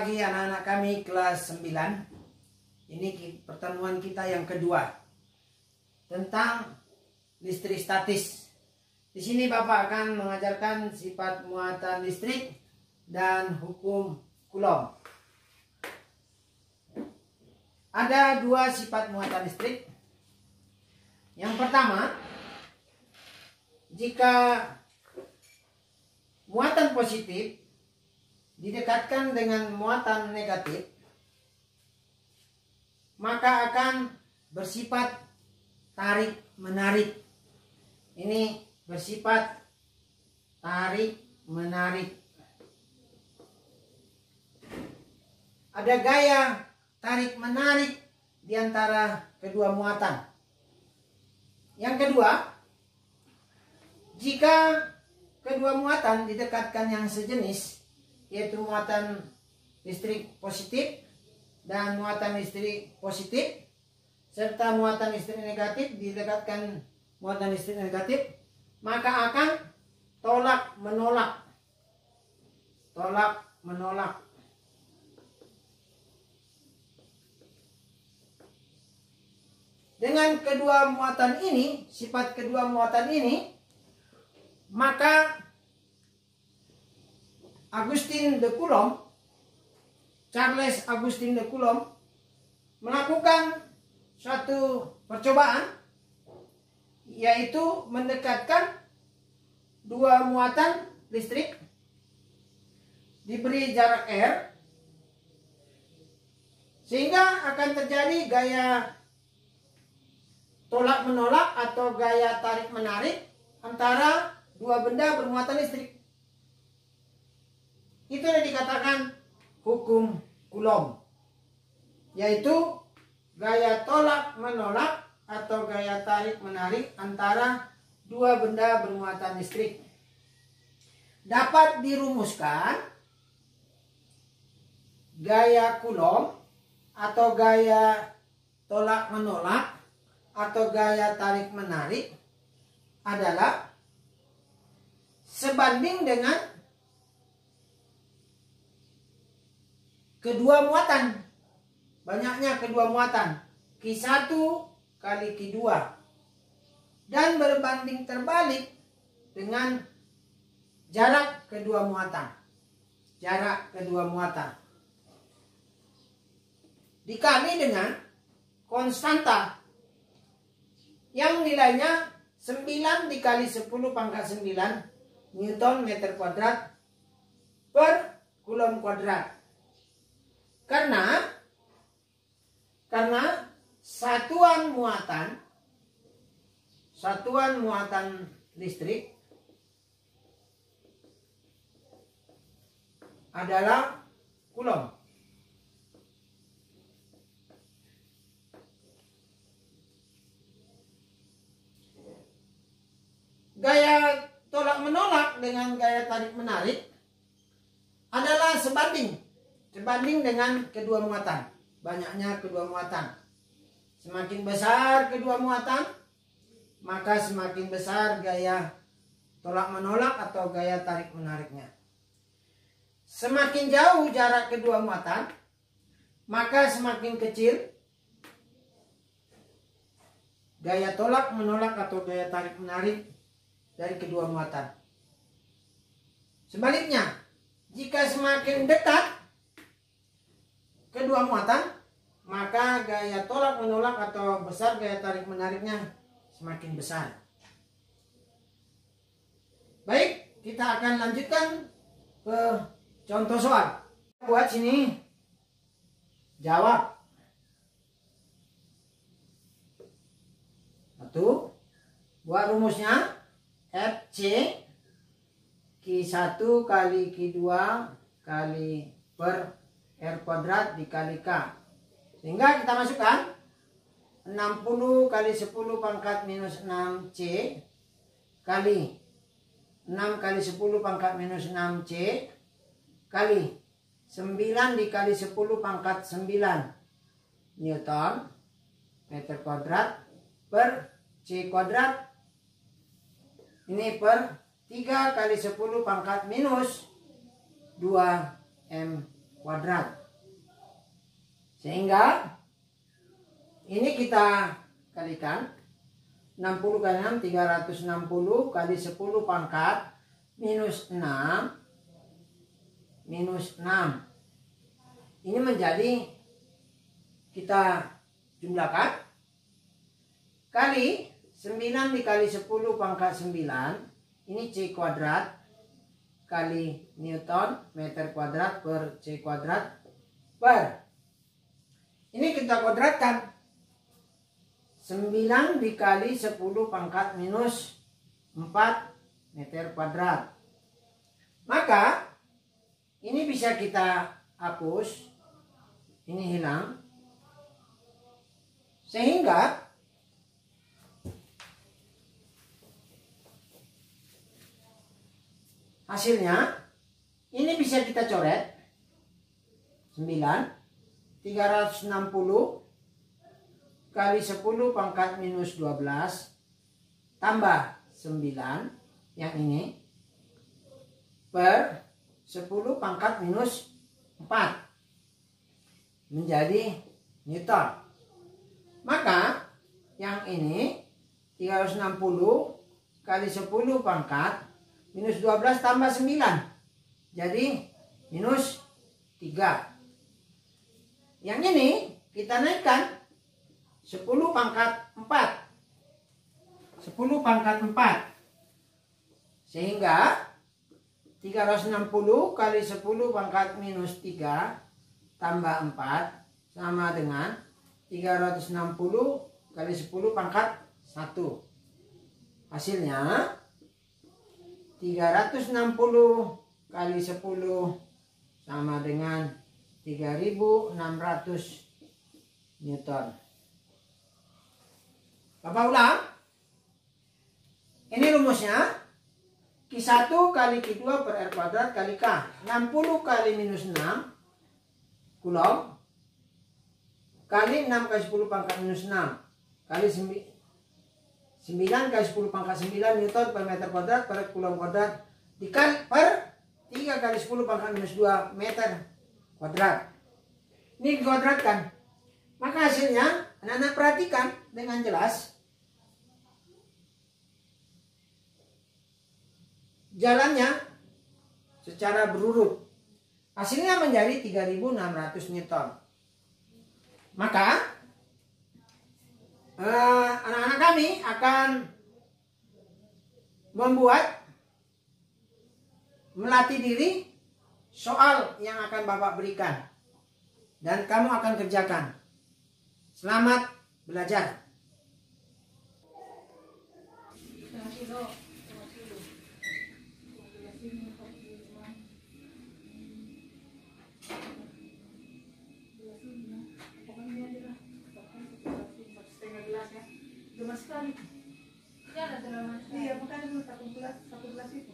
pagi anak-anak kami kelas 9. Ini pertemuan kita yang kedua tentang listrik statis. Di sini Bapak akan mengajarkan sifat muatan listrik dan hukum Coulomb. Ada dua sifat muatan listrik. Yang pertama, jika muatan positif didekatkan dengan muatan negatif, maka akan bersifat tarik-menarik. Ini bersifat tarik-menarik. Ada gaya tarik-menarik di antara kedua muatan. Yang kedua, jika kedua muatan didekatkan yang sejenis, yaitu muatan listrik positif dan muatan listrik positif, serta muatan listrik negatif didekatkan muatan listrik negatif, maka akan tolak-menolak. Tolak-menolak. Dengan kedua muatan ini, sifat kedua muatan ini, maka Augustin de Coulomb, Charles Augustin de Coulomb melakukan suatu percobaan, yaitu mendekatkan dua muatan listrik, diberi jarak R, sehingga akan terjadi gaya tolak-menolak atau gaya tarik-menarik antara dua benda bermuatan listrik. Itu yang dikatakan hukum Coulomb, yaitu gaya tolak-menolak atau gaya tarik-menarik antara dua benda bermuatan listrik. Dapat dirumuskan gaya Coulomb atau gaya tolak-menolak atau gaya tarik-menarik adalah sebanding dengan kedua muatan, banyaknya kedua muatan, Q1 kali Q2, dan berbanding terbalik dengan jarak kedua muatan. Jarak kedua muatan dikali dengan konstanta yang nilainya 9 dikali 10 pangkat 9 Newton meter kuadrat per Coulomb kuadrat. Karena satuan muatan listrik adalah Coulomb. Gaya tolak-menolak dengan gaya tarik-menarik adalah sebanding dengan kedua muatan, banyaknya kedua muatan. Semakin besar kedua muatan, maka semakin besar gaya tolak-menolak atau gaya tarik-menariknya. Semakin jauh jarak kedua muatan, maka semakin kecil gaya tolak-menolak atau gaya tarik-menarik dari kedua muatan. Sebaliknya, jika semakin dekat kedua muatan, maka gaya tolak-menolak atau besar gaya tarik-menariknya semakin besar. Baik, kita akan lanjutkan ke contoh soal. Buat sini, jawab. 1. Buat rumusnya. FC Q1 kali Q2 kali per R kuadrat dikali K. Sehingga kita masukkan 60 kali 10 pangkat minus 6C kali 6 kali 10 pangkat minus 6C kali 9 dikali 10 pangkat 9 Newton meter kuadrat per C kuadrat. Ini per 3 kali 10 pangkat minus 2 M kuadrat. Sehingga ini kita kalikan 60 kali 6 360 kali 10 pangkat minus 6 minus 6. Ini menjadi kita jumlahkan kali 9 dikali 10 pangkat 9. Ini C kuadrat kali Newton meter kuadrat per C kuadrat per. Ini kita kuadratkan. 9 dikali 10 pangkat minus 4 meter kuadrat. Maka ini bisa kita hapus. Ini hilang. Sehingga hasilnya ini bisa kita coret. 9 360 kali 10 pangkat minus 12 tambah 9 yang ini per 10 pangkat minus 4 menjadi Newton. Maka yang ini 360 kali 10 pangkat minus 12 tambah 9 jadi minus 3. Yang ini kita naikkan 10 pangkat 4. 10 pangkat 4. Sehingga 360 kali 10 pangkat minus 3 tambah 4 sama dengan 360 kali 10 pangkat 1. Hasilnya 360 kali 10 sama dengan 3600 Newton. Bapak ulang. Ini rumusnya. Q1 kali Q2 per R kuadrat kali K. 60 kali minus 6 Coulomb. Kali 6 kali 10 pangkat minus 6. Kali 9 kali 10 pangkat 9 Newton per meter kuadrat per Coulomb kuadrat. Dikali per 3 kali 10 pangkat minus 2 meter kuadrat. Ini dikuadratkan. Maka hasilnya anak-anak perhatikan dengan jelas. Jalannya secara berurut. Hasilnya menjadi 3600 Newton. Maka anak-anak kami akan melatih diri soal yang akan Bapak berikan. Dan kamu akan kerjakan. Selamat belajar. Gemas sekali. Iya, makanya satu gelas itu.